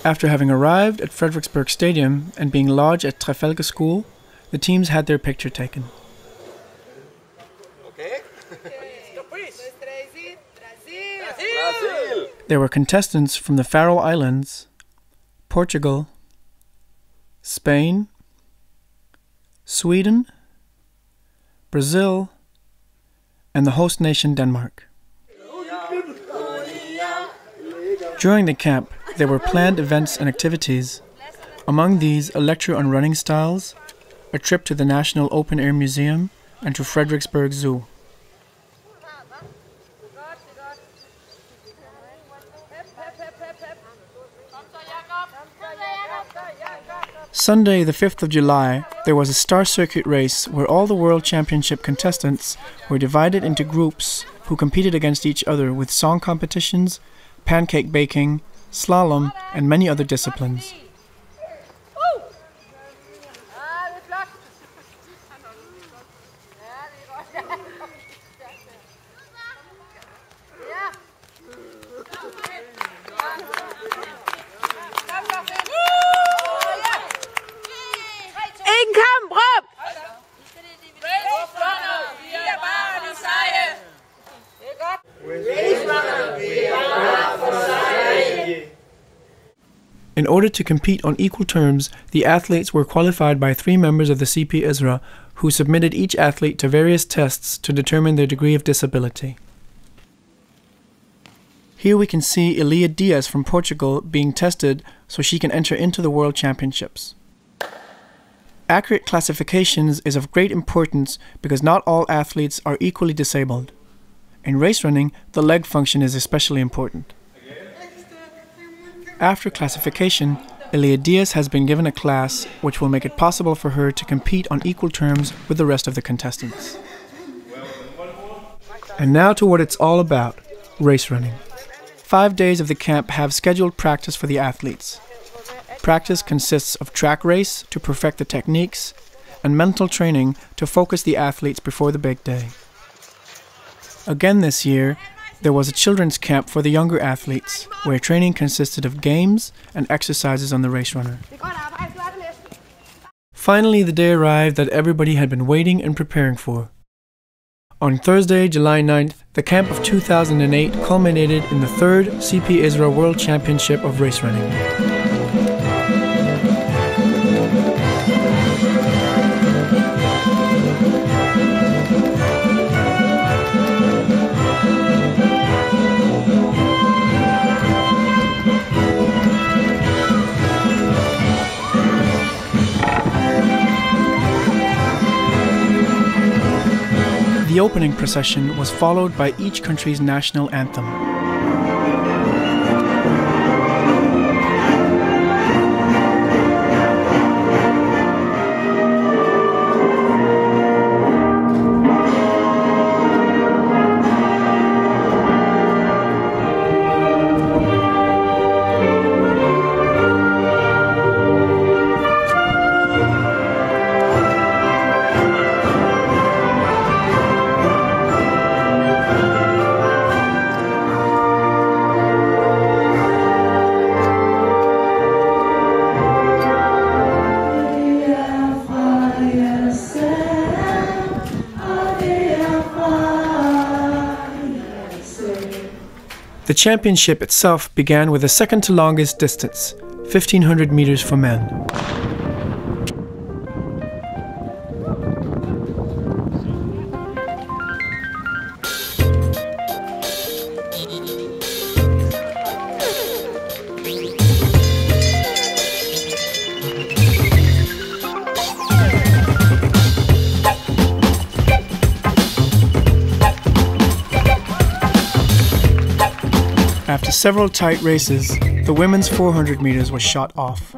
After having arrived at Frederiksberg Stadium and being lodged at Trafalgar School, the teams had their picture taken. Okay. There were contestants from the Faroe Islands, Portugal, Spain, Sweden, Brazil, and the host nation Denmark. During the camp, there were planned events and activities. Among these, a lecture on running styles, a trip to the National Open Air Museum, and to Frederiksberg Zoo. Sunday, the 5th of July, there was a star circuit race where all the World Championship contestants were divided into groups who competed against each other with song competitions, pancake baking, slalom, and many other disciplines. In order to compete on equal terms, the athletes were qualified by 3 members of the CPISRA who submitted each athlete to various tests to determine their degree of disability. Here we can see Elia Diaz from Portugal being tested so she can enter into the World Championships. Accurate classifications is of great importance because not all athletes are equally disabled. In race running, the leg function is especially important. After classification, Elia Diaz has been given a class which will make it possible for her to compete on equal terms with the rest of the contestants. And now to what it's all about, race running. 5 days of the camp have scheduled practice for the athletes. Practice consists of track race to perfect the techniques and mental training to focus the athletes before the big day. Again this year, there was a children's camp for the younger athletes, where training consisted of games and exercises on the race runner. Finally, the day arrived that everybody had been waiting and preparing for. On Thursday, July 9th, the camp of 2008 culminated in the 3rd CPISRA World Championship of Race Running. The opening procession was followed by each country's national anthem. The championship itself began with the second to longest distance, 1,500 meters for men. After several tight races, the women's 400 meters was shot off.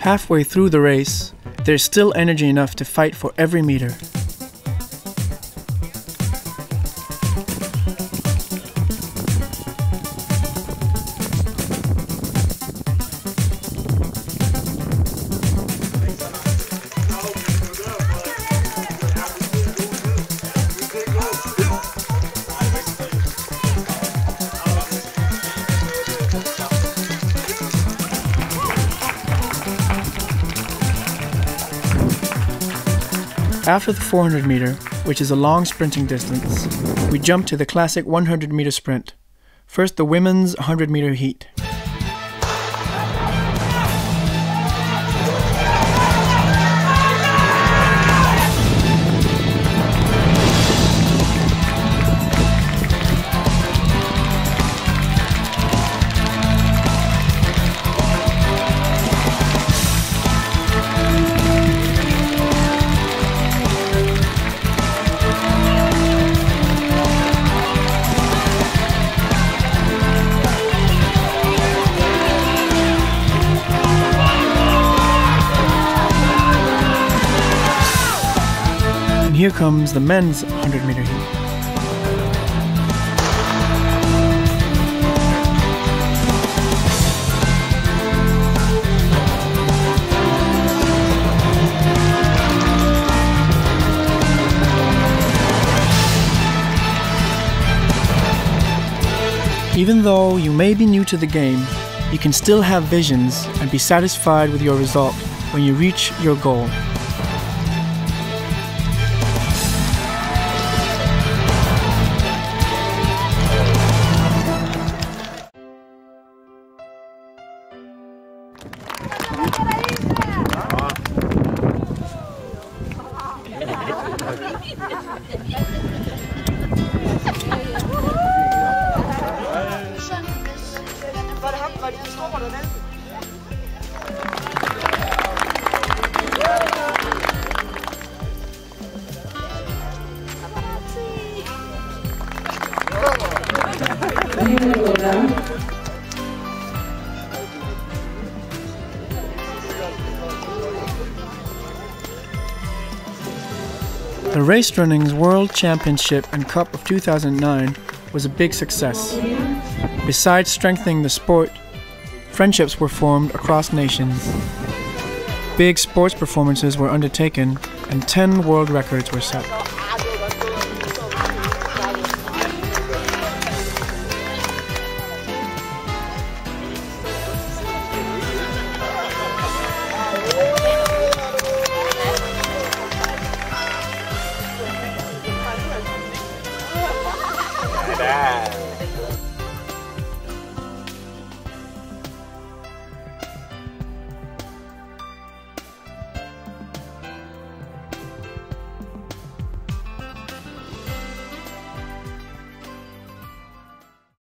Halfway through the race, there's still energy enough to fight for every meter. After the 400 meter, which is a long sprinting distance, we jump to the classic 100 meter sprint. First, the women's 100 meter heat. And here comes the men's 100 meter heat. Even though you may be new to the game, you can still have visions and be satisfied with your result when you reach your goal. The RaceRunning World Championship and Cup of 2009 was a big success. Besides strengthening the sport, friendships were formed across nations. Big sports performances were undertaken and 10 world records were set.